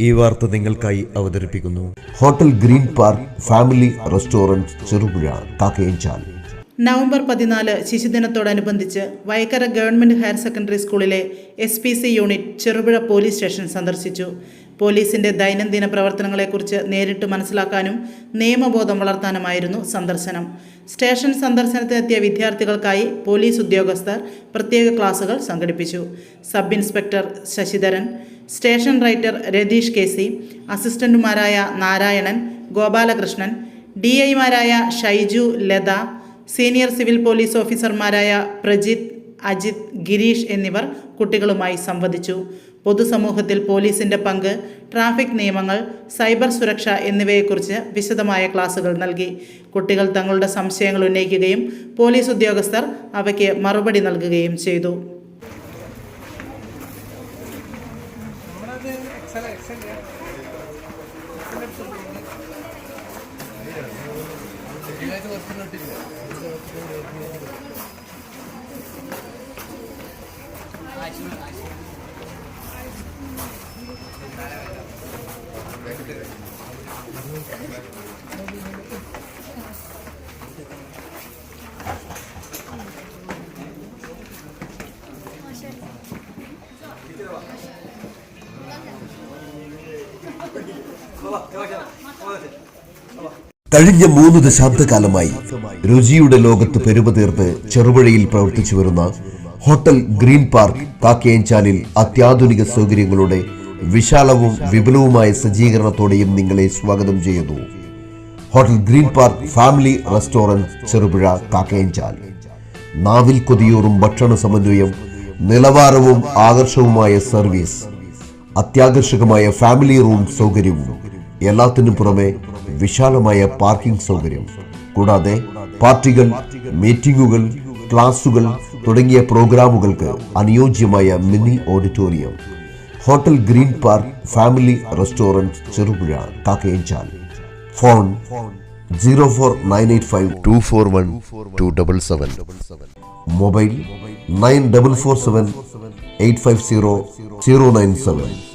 ഈ വാർത്ത നിങ്ങൾക്കായി അവതരിപ്പിക്കുന്നു hotel green park family restaurant Cherupuzha Kakkayanchal. November 14 ശിശുദിനത്തോടനുബന്ധിച്ച് വൈക്കര ഗവൺമെന്റ് ഹയർ സെക്കൻഡറി സ്കൂളിലെ SPC unit Cherupuzha police station സന്ദർശിച്ചു. പോലീസിന്റെ ദൈനംദിന പ്രവർത്തനങ്ങളെക്കുറിച്ച് നേരിട്ട് മനസ്സിലാക്കാനും നിയമബോധം വളർത്താനുമായിരുന്നു സന്ദർശനം. സ്റ്റേഷൻ സന്ദർശനത്തിനെത്തിയ വിദ്യാർത്ഥികൾക്കായി പോലീസ് ഉദ്യോഗസ്ഥർ പ്രത്യേക ക്ലാസുകൾ സംഘടിപ്പിച്ചു. Sub inspector Sasidharan, station writer Ratheesh KC, അസിസ്റ്റന്റുമാരായ നാരായണൻ, ഗോപാലകൃഷ്ണൻ, DIമാരായ Shaiju, Latha, senior civil police ഓഫീസർമാരായ പ്രജിത്ത്, അജിത്, ഗിരീഷ് എന്നിവർ കുട്ടികളുമായി സംവദിച്ചു. പൊതുസമൂഹത്തിൽ പോലീസിന്റെ പങ്ക്, ട്രാഫിക് നിയമങ്ങൾ, സൈബർ സുരക്ഷ എന്നിവയെക്കുറിച്ച് വിശദമായ ക്ലാസുകൾ നൽകി. കുട്ടികൾ തങ്ങളുടെ സംശയങ്ങൾ ഉന്നയിക്കുകയും പോലീസ് ഉദ്യോഗസ്ഥർ അവയ്ക്ക് മറുപടി നൽകുകയും ചെയ്തു. കഴിഞ്ഞ 3 ദശാബ്ദകാലമായി രുചിയുടെ ലോകത്ത് പെരുമതീർത്ത് ചെറുപുഴയിൽ പ്രവർത്തിച്ചു വരുന്ന ഹോട്ടൽ ഗ്രീൻ പാർക്ക് കാക്കയഞ്ചാലിൽ അത്യാധുനിക സൗകര്യങ്ങളുടെ വിശാലവും വിപുലവുമായ സജ്ജീകരണത്തോടെയും നിങ്ങളെ സ്വാഗതം ചെയ്യുന്നു. Hotel green park family restaurant Cherupuzha Kakkayanchal. നാവിൽ കൊതിയൂറും ഭക്ഷണ സമന്വയം, നിലവാരവും ആകർഷകവുമായ സർവീസ്, അത്യാകർഷകമായ ഫാമിലി റൂം സൗകര്യവും, എല്ലാത്തിനും പുറമെ വിശാലമായ പാർക്കിംഗ് സൗകര്യം, കൂടാതെ പാർട്ടികൾ, മീറ്റിംഗുകൾ, ക്ലാസുകൾ തുടങ്ങിയ പ്രോഗ്രാമുകൾക്ക് അനുയോജ്യമായ mini auditorium. Hotel green park family restaurant Cherupuzha Kakkayanchal. Phone 04985241277. Mobile 9447850097.